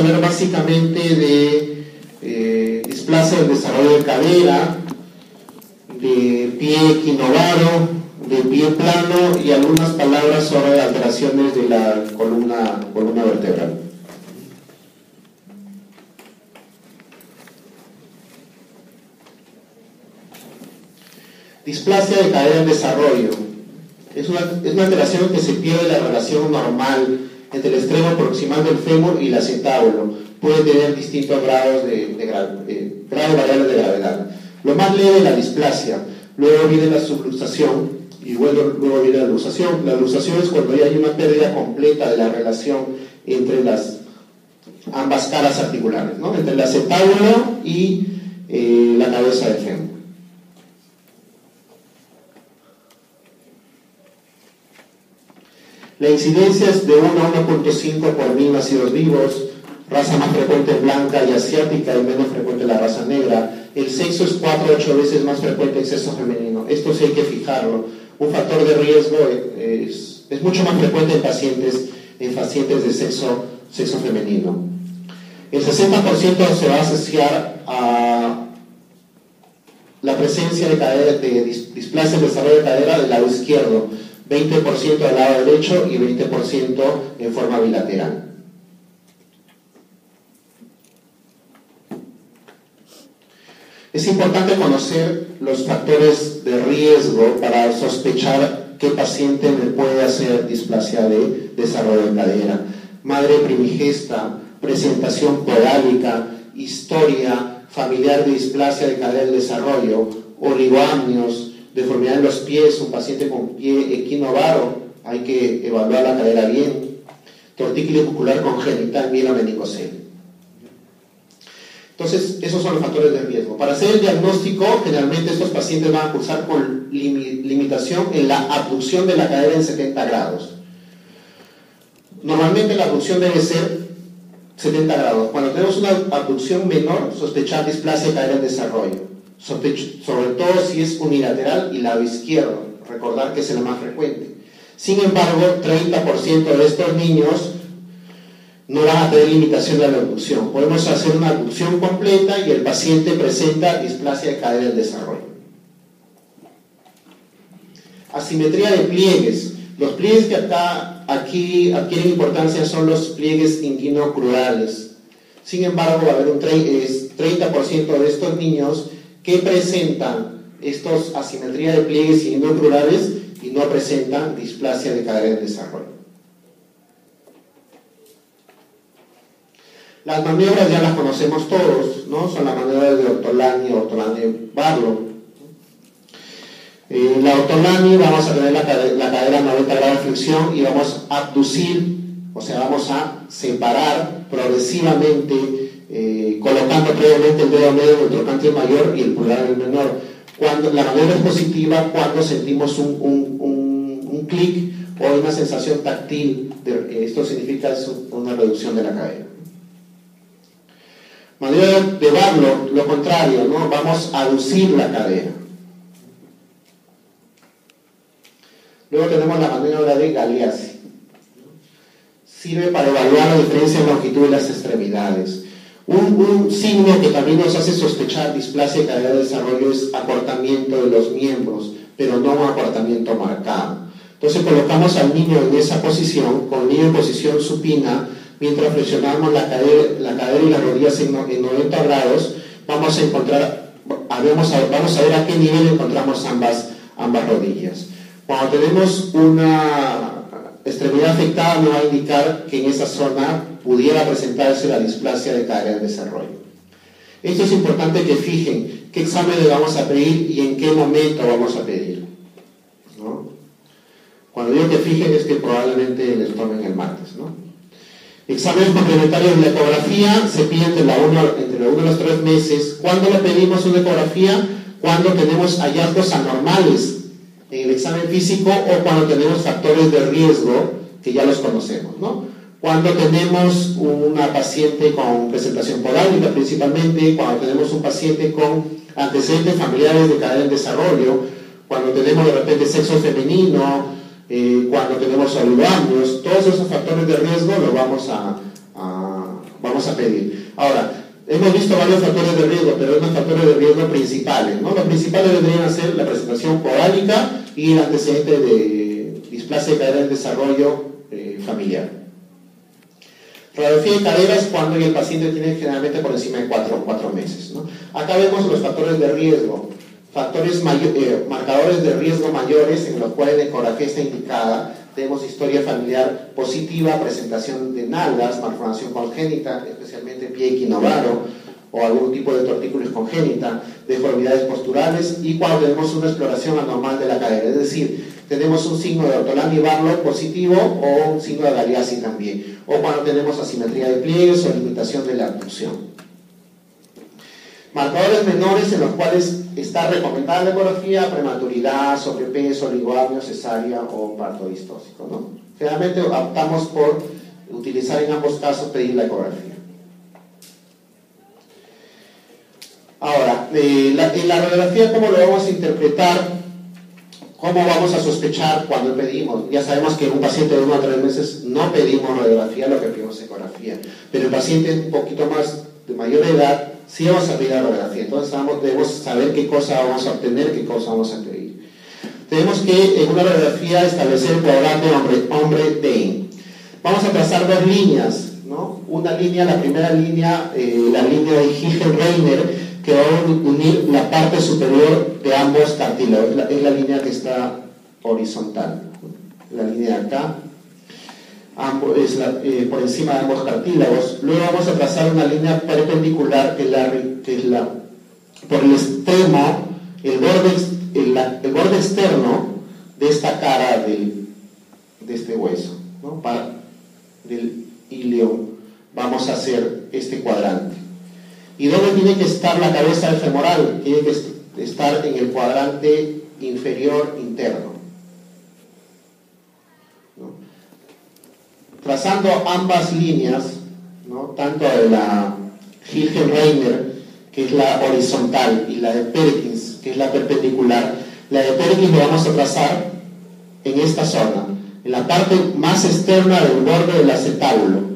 hablar básicamente de displasia del desarrollo de cadera, de pie equinovaro, de pie plano y algunas palabras sobre alteraciones de la columna vertebral. Displasia de cadera en desarrollo. Es una alteración que se pierde la relación normal entre el extremo proximal del fémur y el acetábulo. Puede tener distintos grados grados variables de gravedad. Lo más leve es la displasia, luego viene la subluxación y luego viene la luxación. La luxación es cuando ya hay una pérdida completa de la relación entre ambas caras articulares, ¿no? Entre el acetábulo y la cabeza del fémur. La incidencia es de 1 a 1.5 por 1000 nacidos vivos. Raza más frecuente blanca y asiática y menos frecuente la raza negra. El sexo es 4 a 8 veces más frecuente en sexo femenino. Esto sí hay que fijarlo. Un factor de riesgo es mucho más frecuente en pacientes de sexo femenino. El 60% se va a asociar a la presencia de displasia del desarrollo de cadera del lado izquierdo, 20% del lado derecho y 20% en forma bilateral. Es importante conocer los factores de riesgo para sospechar qué paciente me puede hacer displasia de desarrollo de cadera. Madre primigesta, presentación podálica, historia familiar de displasia de cadera del desarrollo, oligoamnios, deformidad en los pies, un paciente con pie equinovaro, hay que evaluar la cadera bien, tortícolis muscular congénita, mielomeningocele. Entonces, esos son los factores de riesgo. Para hacer el diagnóstico, generalmente estos pacientes van a cursar con limitación en la abducción de la cadera en 70 grados. Normalmente la abducción debe ser 70 grados. Cuando tenemos una abducción menor, sospechar displasia de cadera en desarrollo. Sobre todo si es unilateral y lado izquierdo. Recordar que es el más frecuente. Sin embargo, 30% de estos niños no van a tener limitación de la abducción. Podemos hacer una abducción completa y el paciente presenta displasia de cadera en desarrollo. Asimetría de pliegues. Los pliegues que aquí adquieren importancia son los pliegues inguinocrurales. Sin embargo, va a haber un 30% de estos niños que presentan estos asimetría de pliegues inguinocrurales y no presentan displasia de cadera en desarrollo. Las maniobras ya las conocemos todos, ¿no? Son las maniobras de Ortolani, Barlow. La Ortolani vamos a tener la cadera a 90 grados de flexión y vamos a abducir, o sea, vamos a separar progresivamente, colocando previamente el dedo medio del trocánter mayor y el pulgar en el menor. Cuando la maniobra es positiva, cuando sentimos un clic o una sensación táctil, esto significa una reducción de la cadera. Maniobra de Barlow, lo contrario, ¿no? Vamos a aducir la cadera. Luego tenemos la maniobra de Galeazzi. Sirve para evaluar la diferencia en longitud de las extremidades. Un signo que también nos hace sospechar displasia de cadera de desarrollo es acortamiento de los miembros, pero no un acortamiento marcado. Entonces colocamos al niño en esa posición, con el niño en posición supina, mientras flexionamos la cadera y las rodillas en 90 grados, vamos a ver a qué nivel encontramos ambas rodillas. Cuando tenemos una extremidad afectada, nos va a indicar que en esa zona pudiera presentarse la displasia de cadera en desarrollo. Esto es importante que fijen qué examen le vamos a pedir y en qué momento vamos a pedir, ¿no? Cuando digo que fijen es que probablemente les tomen el martes, ¿no? Exámenes complementarios de la ecografía se piden entre uno y los 3 meses. ¿Cuándo le pedimos una ecografía? Cuando tenemos hallazgos anormales en el examen físico o cuando tenemos factores de riesgo que ya los conocemos, ¿no? Cuando tenemos una paciente con presentación podálica principalmente, cuando tenemos un paciente con antecedentes familiares de cadera en desarrollo, cuando tenemos de repente sexo femenino, cuando tenemos oligoamnios, todos esos factores de riesgo los vamos a vamos a pedir. Ahora, hemos visto varios factores de riesgo, pero hay unos factores de riesgo principales, ¿no? Los principales vendrían a ser la presentación porálica y el antecedente de displasia de cadera en desarrollo familiar. Radiografía de cadera es cuando el paciente tiene generalmente por encima de 4 meses, ¿no? Acá vemos los factores de riesgo, marcadores de riesgo mayores en los cuales la ecografía está indicada. Tenemos historia familiar positiva, presentación de nalgas, malformación congénita, especialmente pie equinovaro o algún tipo de tortícolis congénita, deformidades posturales, y cuando tenemos una exploración anormal de la cadera, es decir, tenemos un signo de Ortolani-Barlow positivo o un signo de Galeazzi también, o cuando tenemos asimetría de pliegues o limitación de la abducción. Marcadores menores en los cuales está recomendada la ecografía: prematuridad, sobrepeso, oligoamnio, cesárea o parto distóxico, ¿no? Generalmente optamos por utilizar en ambos casos pedir la ecografía. Ahora, en la radiografía, ¿cómo lo vamos a interpretar? ¿Cómo vamos a sospechar cuando pedimos? Ya sabemos que en un paciente de 1 a 3 meses no pedimos radiografía, lo que pedimos ecografía, pero el paciente un poquito más de mayor edad sí vamos a pedir la radiografía. Entonces debemos saber qué cosa vamos a obtener, qué cosa vamos a pedir. Tenemos que en una radiografía establecer el cuadrante hombre-TEN. Vamos a trazar 2 líneas, ¿no? Una línea, la primera línea, la línea de Hilgen-Reiner, que va a unir la parte superior de ambos cartílagos. Es la línea que está horizontal, ¿no? La línea de acá es por encima de ambos cartílagos. Luego vamos a trazar una línea perpendicular que es la por el extremo, el borde externo de esta cara de este hueso, ¿no? Del ilion vamos a hacer este cuadrante. ¿Y dónde tiene que estar la cabeza del femoral? Tiene que estar en el cuadrante inferior interno, ¿no? Trazando ambas líneas, ¿no? Tanto de la Hilgen-Reiner, que es la horizontal, y la de Perkins, que es la perpendicular. La de Perkins lo vamos a trazar en esta zona, en la parte más externa del borde del acetábulo,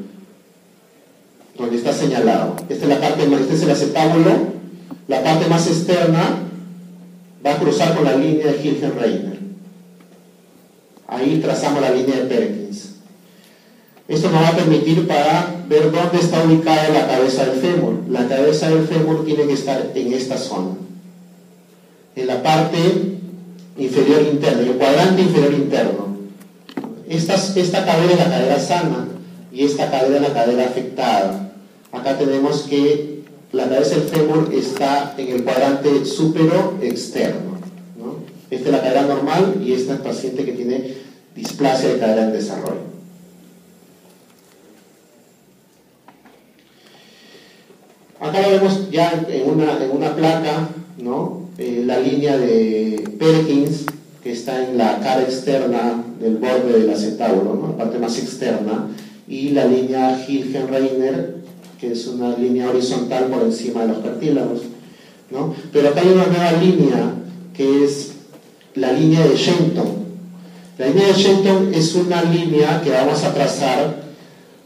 donde está señalado. Esta es el acetábulo, la parte más externa va a cruzar con la línea de Hilgen-Reiner. Ahí trazamos la línea de Perkins. Esto nos va a permitir para ver dónde está ubicada la cabeza del fémur. La cabeza del fémur tiene que estar en esta zona, en la parte inferior interna, en el cuadrante inferior interno. Esta cadera es la cadera sana y esta cadera es la cadera afectada. Acá tenemos que la cabeza del fémur está en el cuadrante supero externo, ¿no? Esta es la cadera normal y esta es el paciente que tiene displasia de cadera en desarrollo. Acá lo vemos ya en una placa, ¿no? La línea de Perkins, que está en la cara externa del borde del acetábulo, ¿no? La parte más externa, y la línea Hilgen-Reiner, que es una línea horizontal por encima de los cartílagos, ¿no? Pero acá hay una nueva línea, que es la línea de Shenton. La línea de Shenton es una línea que vamos a trazar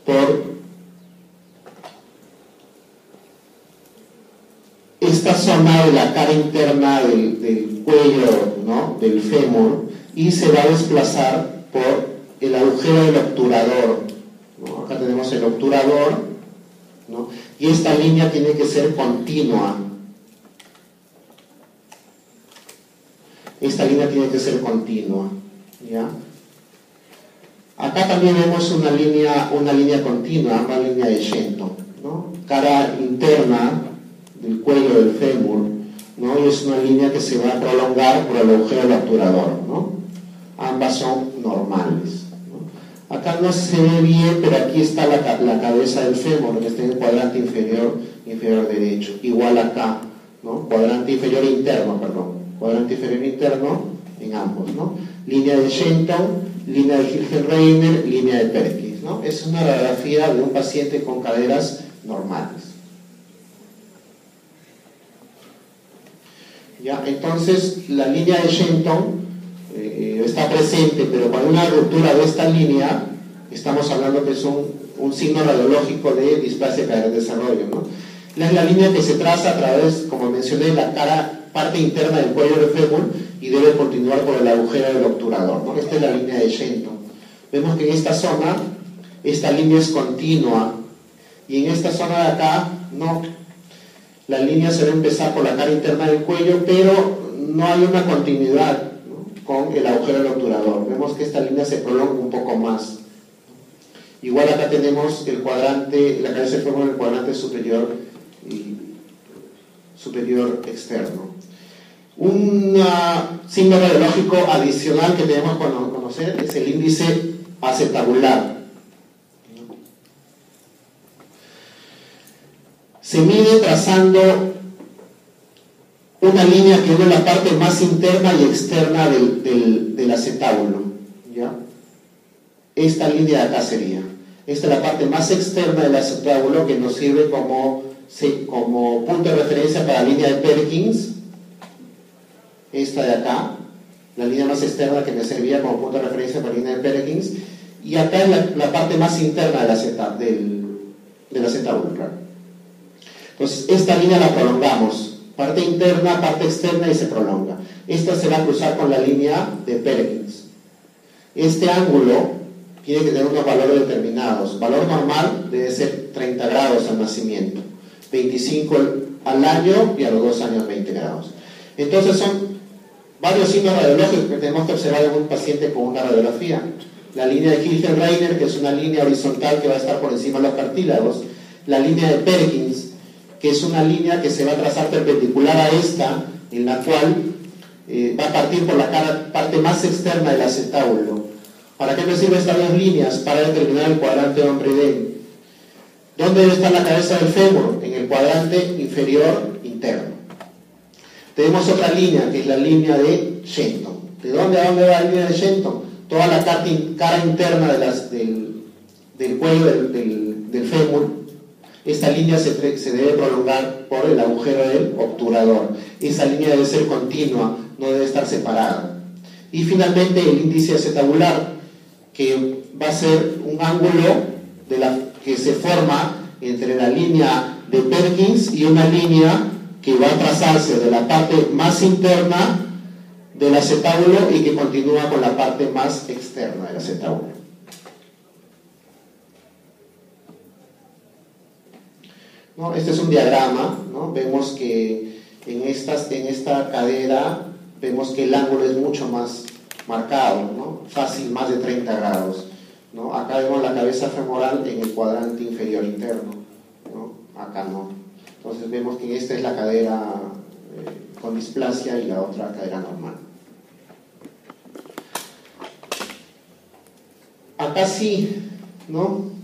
por esta zona de la cara interna del cuello, ¿no? Del fémur, y se va a desplazar por el agujero del obturador, ¿no? Acá tenemos el obturador, ¿no? Y esta línea tiene que ser continua. Esta línea tiene que ser continua, ¿ya? Acá también vemos una línea continua, una línea de Shenton, ¿no? Cara interna del cuello del fémur, ¿no? Y es una línea que se va a prolongar por el agujero del obturador, ¿no? Ambas son normales, ¿no? Acá no se ve bien, pero aquí está la cabeza del fémur, que está en el cuadrante inferior derecho. Igual acá, ¿no? Cuadrante inferior interno en ambos, ¿no? Línea de Shenton, línea de Hilgen-Reiner, línea de Perkins, ¿no? Es una radiografía de un paciente con caderas normales. ¿Ya? Entonces, la línea de Shenton está presente, pero con una ruptura de esta línea, estamos hablando que es un un signo radiológico de displasia de cadera en desarrollo, ¿no? Es la línea que se traza a través, como mencioné, la parte interna del cuello del fémur y debe continuar por el agujero del obturador, ¿no? Esta es la línea de Shenton. Vemos que en esta zona, esta línea es continua, y en esta zona de acá, no. La línea se va a empezar por la cara interna del cuello, pero no hay una continuidad, ¿no?, con el agujero del obturador. Vemos que esta línea se prolonga un poco más. Igual acá tenemos el cuadrante, la cabeza del fémur en el cuadrante superior y superior externo. Un signo radiológico adicional que debemos conocer es el índice acetabular. Se mide trazando una línea que une la parte más interna y externa del acetábulo, ¿ya? Esta línea de acá sería. Esta es la parte más externa del acetábulo, que nos sirve como punto de referencia para la línea de Perkins. Esta de acá, la línea más externa que me servía como punto de referencia para la línea de Perkins. Y acá es la parte más interna del acetábulo, claro. Entonces, esta línea la prolongamos. Parte interna, parte externa, y se prolonga. Esta se va a cruzar con la línea de Perkins. Este ángulo tiene que tener unos valores determinados. Valor normal debe ser 30 grados al nacimiento, 25 al año, y a los 2 años 20 grados. Entonces son varios signos radiológicos que tenemos que observar en un paciente con una radiografía. La línea de Hilgenreiner, que es una línea horizontal que va a estar por encima de los cartílagos. La línea de Perkins, que es una línea que se va a trazar perpendicular a esta, en la cual va a partir por la parte más externa del acetábulo. ¿Para qué me sirven estas dos líneas? Para determinar el cuadrante de Ombriden. ¿Dónde debe estar la cabeza del fémur? En el cuadrante inferior interno. Tenemos otra línea, que es la línea de Shenton. ¿De dónde a dónde va la línea de Shenton? Toda la cara interna del cuello del fémur. Esta línea se debe prolongar por el agujero del obturador. Esa línea debe ser continua, no debe estar separada. Y finalmente el índice acetabular, que va a ser un ángulo que se forma entre la línea de Perkins y una línea que va a trazarse de la parte más interna del acetábulo y que continúa con la parte más externa del acetábulo. ¿No? Este es un diagrama, ¿no? Vemos que en esta cadera vemos que el ángulo es mucho más marcado, ¿no? Fácil, más de 30 grados, ¿no? Acá vemos la cabeza femoral en el cuadrante inferior interno, ¿no? Acá no. Entonces vemos que esta es la cadera con displasia y la otra cadera normal. Acá sí, ¿no?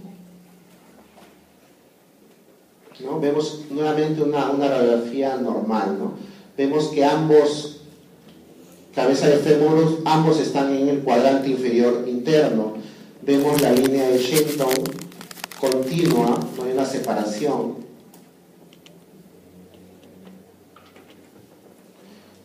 Vemos nuevamente una radiografía normal, ¿no? Vemos que ambos, cabeza de fémur, ambos están en el cuadrante inferior interno. Vemos la línea de Shenton continua, no hay una separación,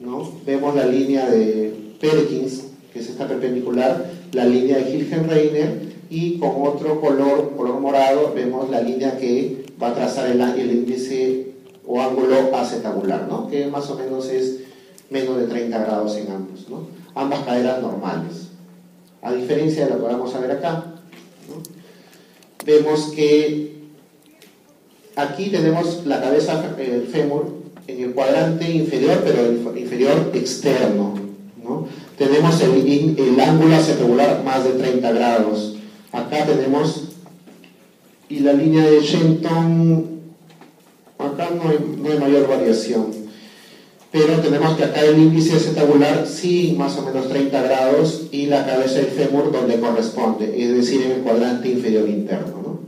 ¿no? Vemos la línea de Perkins, que es esta perpendicular, la línea de Hilgenreiner, y con otro color morado, vemos la línea que va a trazar el índice o ángulo acetabular, ¿no? Que más o menos es menos de 30 grados en ambos, ¿no? Ambas caderas normales, a diferencia de lo que vamos a ver acá, ¿no? Vemos que aquí tenemos la cabeza del fémur en el cuadrante inferior, pero el inferior externo, ¿no? Tenemos el ángulo acetabular más de 30 grados. Acá tenemos, y la línea de Shenton, acá no hay mayor variación, pero tenemos que acá el índice acetabular sí, más o menos 30 grados, y la cabeza del fémur donde corresponde, es decir, en el cuadrante inferior interno, ¿no?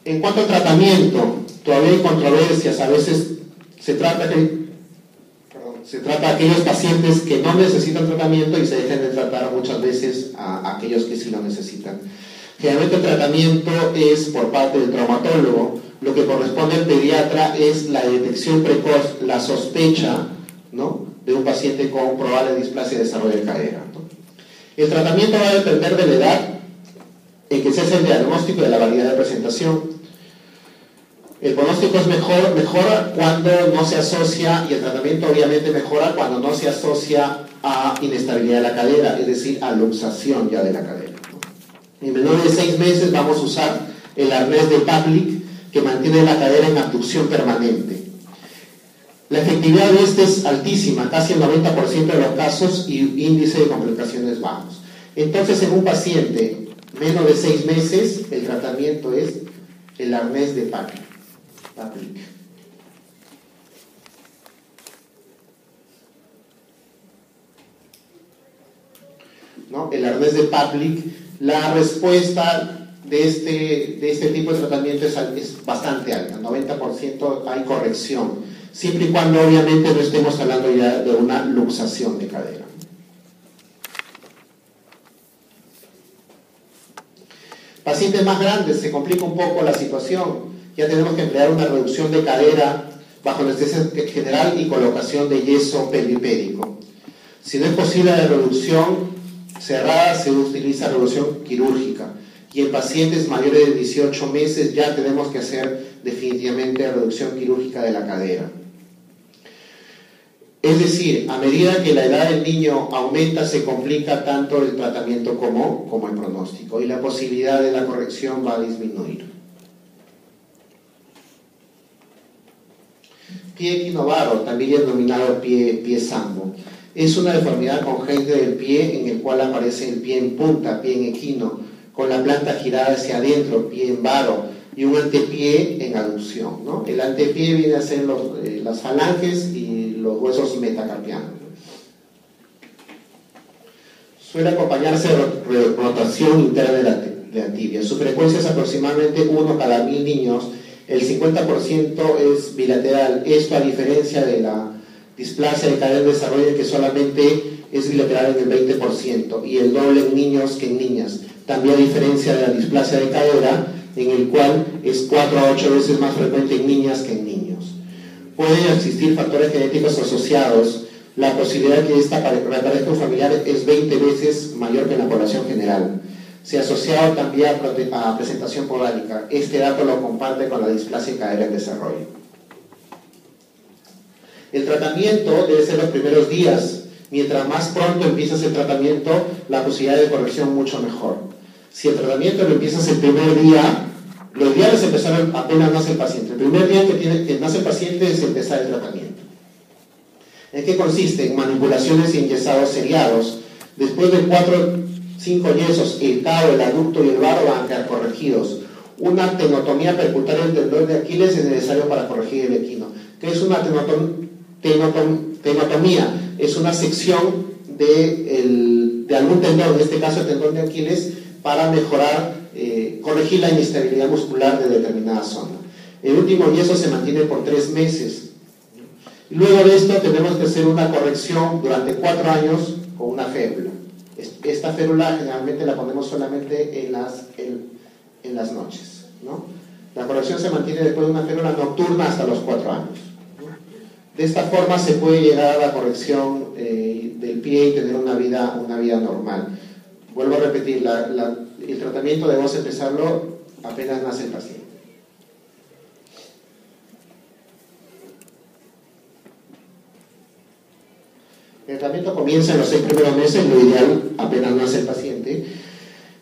En cuanto al tratamiento, todavía hay controversias. A veces se trata de aquellos pacientes que no necesitan tratamiento y se dejan de tratar muchas veces a aquellos que sí lo necesitan. Generalmente el tratamiento es por parte del traumatólogo. Lo que corresponde al pediatra es la detección precoz, la sospecha, ¿no?, de un paciente con probable displasia de desarrollo de cadera, ¿no? El tratamiento va a depender de la edad en que se hace el diagnóstico de la validad de presentación. El pronóstico es mejora cuando no se asocia, y el tratamiento obviamente mejora cuando no se asocia a inestabilidad de la cadera, es decir, a luxación ya de la cadera. En menores de 6 meses vamos a usar el arnés de Pavlik, que mantiene la cadera en abducción permanente. La efectividad de este es altísima, casi el 90% de los casos, y índice de complicaciones bajos. Entonces, en un paciente menos de 6 meses, el tratamiento es el arnés de Pavlik. ¿No? El arnés de Pavlik, la respuesta de este tipo de tratamiento es bastante alta, 90% hay corrección, siempre y cuando obviamente no estemos hablando ya de una luxación de cadera. Pacientes más grandes, se complica un poco la situación, ya tenemos que emplear una reducción de cadera bajo anestesia general y colocación de yeso peripédico. Si no es posible la reducción cerrada, se utiliza reducción quirúrgica, y en pacientes mayores de 18 meses ya tenemos que hacer definitivamente reducción quirúrgica de la cadera. Es decir, a medida que la edad del niño aumenta, se complica tanto el tratamiento como el pronóstico, y la posibilidad de la corrección va a disminuir. Pie equinovaro, también denominado pie sambo, es una deformidad congénita del pie en el cual aparece el pie en punta, pie en equino, con la planta girada hacia adentro, pie en varo, y un antepié en aducción, ¿no? El antepié viene a ser las falanges y los huesos metacarpianos. Suele acompañarse de rotación interna de la tibia. Su frecuencia es aproximadamente 1 cada 1000 niños. El 50% es bilateral. Esto a diferencia de la displasia de cadera en desarrollo, que solamente es bilateral en el 20%, y el doble en niños que en niñas. También a diferencia de la displasia de cadera, en el cual es 4 a 8 veces más frecuente en niñas que en niños. Pueden existir factores genéticos asociados. La posibilidad de que esta reaparezca un familiar es 20 veces mayor que en la población general. Se ha asociado también a presentación podálica. Este dato lo comparte con la displasia de cadera en desarrollo. El tratamiento debe ser los primeros días. Mientras más pronto empiezas el tratamiento, la posibilidad de corrección mucho mejor. Si el tratamiento lo empiezas el primer día, lo ideal es empezar apenas nace el paciente. El primer día que nace el paciente es empezar el tratamiento. ¿En qué consiste? En manipulaciones y enyesados seriados. Después de 4-5 yesos, el cabo, el aducto y el varo van a quedar corregidos. Una tenotomía percutaria del tendón de Aquiles es necesario para corregir el equino. ¿Qué es una tenotomía? Es una sección de algún tendón, en este caso el tendón de Aquiles, para mejorar, corregir la inestabilidad muscular de determinada zona. El último yeso se mantiene por 3 meses. Luego de esto tenemos que hacer una corrección durante 4 años con una férula. Esta férula generalmente la ponemos solamente en las noches, ¿no? La corrección se mantiene después de una férula nocturna hasta los 4 años. De esta forma se puede llegar a la corrección del pie y tener una vida normal. Vuelvo a repetir, el tratamiento debemos empezarlo apenas nace el paciente. El tratamiento comienza en los 6 primeros meses, lo ideal apenas nace el paciente.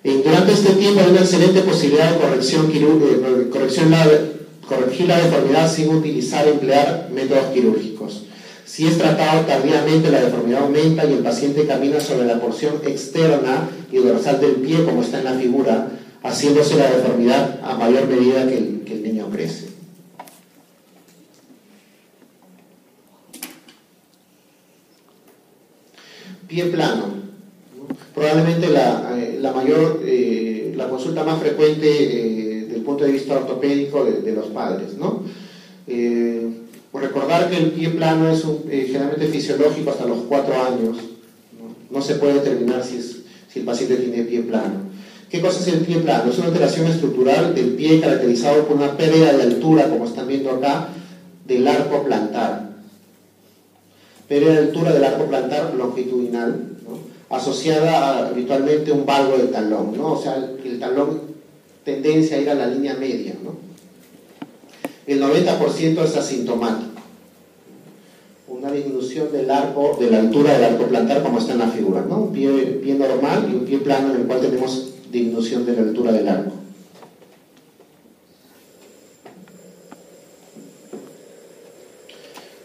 Durante este tiempo hay una excelente posibilidad de corregir la deformidad sin emplear métodos quirúrgicos. Si es tratado tardíamente, la deformidad aumenta y el paciente camina sobre la porción externa y dorsal del pie, como está en la figura, haciéndose la deformidad a mayor medida que el niño crece. Pie plano. Probablemente la consulta más frecuente desde el punto de vista ortopédico de los padres, ¿no? Por recordar que el pie plano es generalmente fisiológico hasta los 4 años. No se puede determinar si el paciente tiene pie plano. ¿Qué cosa es el pie plano? Es una alteración estructural del pie caracterizado por una pérdida de altura, como están viendo acá, del arco plantar. Pérdida de altura del arco plantar longitudinal, ¿no? asociada habitualmente a un valgo del talón, ¿no? O sea, el talón tendencia a ir a la línea media, ¿no? El 90% es asintomático. Una disminución del arco, de la altura del arco plantar, como está en la figura, ¿no? Un pie normal y un pie plano en el cual tenemos disminución de la altura del arco.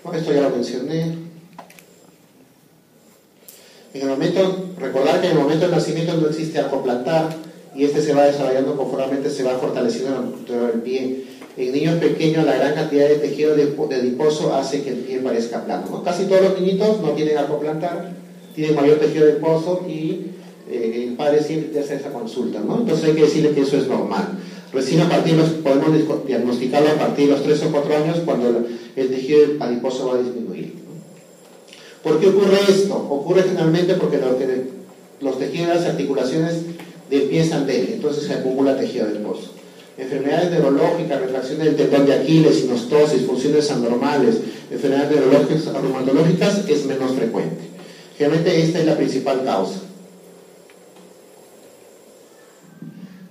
Bueno, esto ya lo mencioné. Recordar que en el momento del nacimiento no existe arco plantar y este se va desarrollando conformemente se va fortaleciendo en la estructura del pie. En niños pequeños la gran cantidad de tejido adiposo hace que el pie parezca plano, ¿no? Casi todos los niñitos no tienen arco plantar, tienen mayor tejido adiposo y el padre siempre te hace esa consulta, ¿no? Entonces hay que decirle que eso es normal. Recién podemos diagnosticarlo a partir de los 3 o 4 años cuando el tejido adiposo va a disminuir, ¿no? ¿Por qué ocurre esto? Ocurre generalmente porque los tejidos, las articulaciones del pie están débiles, entonces se acumula tejido adiposo. Enfermedades neurológicas, retracción del tendón de Aquiles, sinostosis, funciones anormales, enfermedades neurológicas, reumatológicas es menos frecuente. Generalmente esta es la principal causa.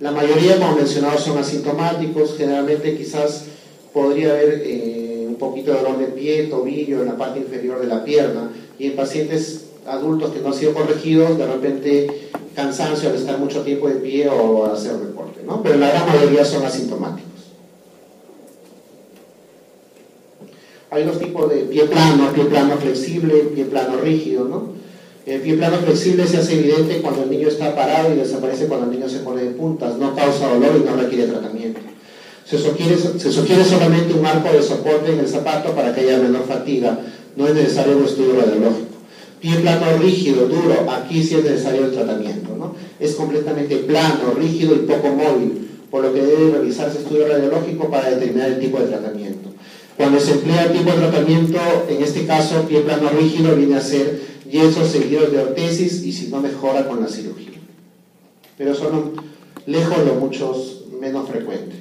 La mayoría, como mencionado, son asintomáticos. Generalmente quizás podría haber un poquito de dolor de pie, tobillo, en la parte inferior de la pierna. Y en pacientes adultos que no han sido corregidos, de repente cansancio al estar mucho tiempo de pie o hacer deporte, ¿no? Pero la gran mayoría son asintomáticos. Hay dos tipos de pie plano flexible, pie plano rígido, ¿no? El pie plano flexible se hace evidente cuando el niño está parado y desaparece cuando el niño se pone de puntas, no causa dolor y no requiere tratamiento. Se sugiere solamente un arco de soporte en el zapato para que haya menor fatiga, no es necesario un estudio radiológico. Pie plano rígido, duro, aquí sí es necesario el tratamiento, ¿no? Es completamente plano, rígido y poco móvil, por lo que debe realizarse estudio radiológico para determinar el tipo de tratamiento. Cuando se emplea el tipo de tratamiento, en este caso, pie plano rígido viene a ser yesos seguidos de ortesis y si no mejora con la cirugía. Pero son lejos los muchos menos frecuentes.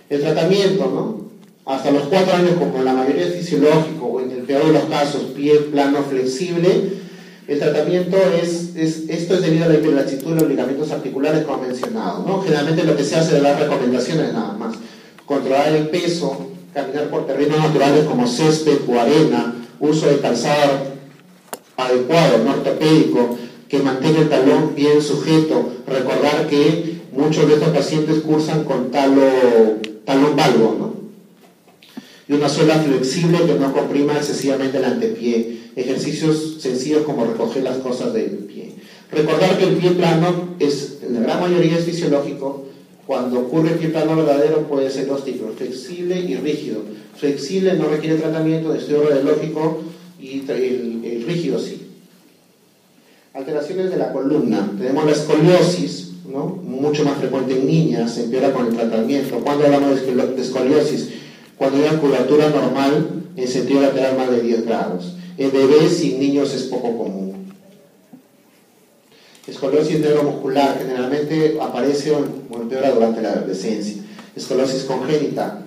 El tratamiento, ¿no? Hasta los 4 años, como la mayoría es fisiológico, o en el peor de los casos, pie plano flexible, el tratamiento esto es debido a la hiperlaxitud de los ligamentos articulares, como mencionado, ¿no? Generalmente lo que se hace de las recomendaciones nada más: controlar el peso, caminar por terrenos naturales como césped o arena, uso de calzado adecuado, no ortopédico, que mantenga el talón bien sujeto. Recordar que muchos de estos pacientes cursan con talón valgo, ¿no? Y una suela flexible que no comprima excesivamente el antepié. Ejercicios sencillos como recoger las cosas del pie. Recordar que el pie plano en la gran mayoría es fisiológico. Cuando ocurre el pie plano verdadero puede ser dos tipos: flexible y rígido. Flexible no requiere tratamiento de estudio radiológico y el rígido sí. Alteraciones de la columna. Tenemos la escoliosis, ¿no? Mucho más frecuente en niñas, se empeora con el tratamiento. ¿Cuándo hablamos de escoliosis? Cuando hay una curvatura normal en sentido lateral más de 10 grados. En bebés y niños es poco común. Escoliosis neuromuscular generalmente aparece o empeora durante la adolescencia. Escoliosis congénita,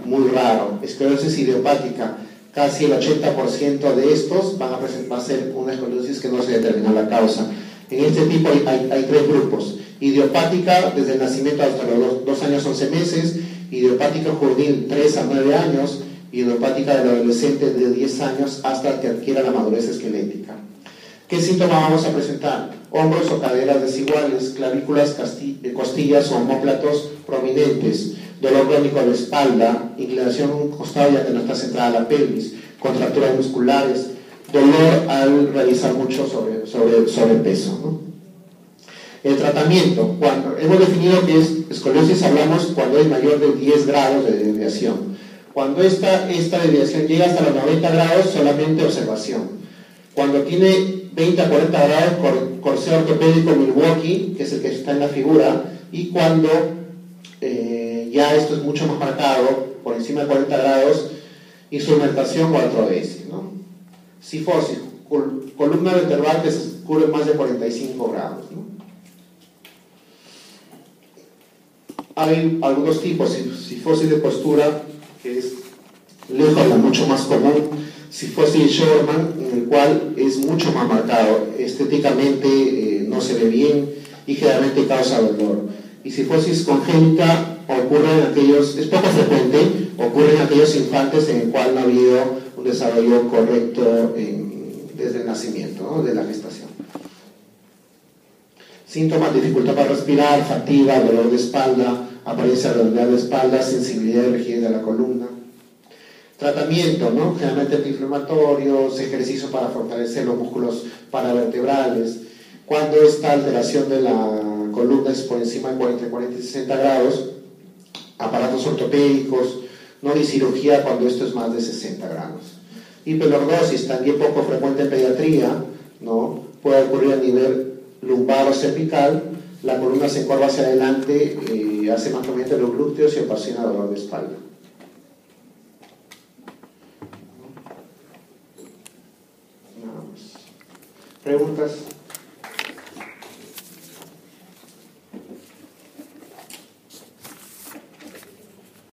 muy raro. Escoliosis idiopática, casi el 80% de estos va a ser una escoliosis que no se determina la causa. En este tipo hay 3 grupos: idiopática desde el nacimiento hasta los 2 años 11 meses, idiopática juvenil 3 a 9 años, idiopática del adolescente de 10 años hasta que adquiera la madurez esquelética. ¿Qué síntomas vamos a presentar? Hombros o caderas desiguales, clavículas, costillas o omóplatos prominentes, dolor crónico de la espalda, inclinación costado ya que no está centrada la pelvis, contracturas musculares, dolor al realizar mucho sobrepeso, ¿no? El tratamiento, cuando hemos definido que es escoliosis, hablamos cuando es mayor de 10 grados de desviación. Cuando esta desviación llega hasta los 90 grados, solamente observación. Cuando tiene 20 a 40 grados, corsé ortopédico Milwaukee, que es el que está en la figura, y cuando ya esto es mucho más marcado, por encima de 40 grados, instrumentación o artrodesis, ¿no? Cifosis, columna vertebral que cubre más de 45 grados, ¿no? Hay algunos tipos, cifosis de postura, que es lejos la mucho más común, cifosis Shorman, en el cual es mucho más marcado. Estéticamente no se ve bien y generalmente causa dolor. Y cifosis congénita ocurre en aquellos, es poco frecuente, ocurre en aquellos infantes en el cual no ha habido un desarrollo correcto desde el nacimiento, ¿no? De la gestación. Síntomas: dificultad para respirar, fatiga, dolor de espalda, apariencia redondeada de espalda, sensibilidad y rigidez de la columna. Tratamiento, ¿no? Generalmente antiinflamatorios, ejercicio para fortalecer los músculos paravertebrales. Cuando esta alteración de la columna es por encima de 40 y 60 grados, aparatos ortopédicos, ¿no? Y cirugía cuando esto es más de 60 grados. Hiperlordosis, también poco frecuente en pediatría, ¿no? Puede ocurrir a nivel lumbar o cervical, la columna se encorva hacia adelante, hace mantenimiento de los glúteos y ocasiona dolor de espalda. Nada más. ¿Preguntas?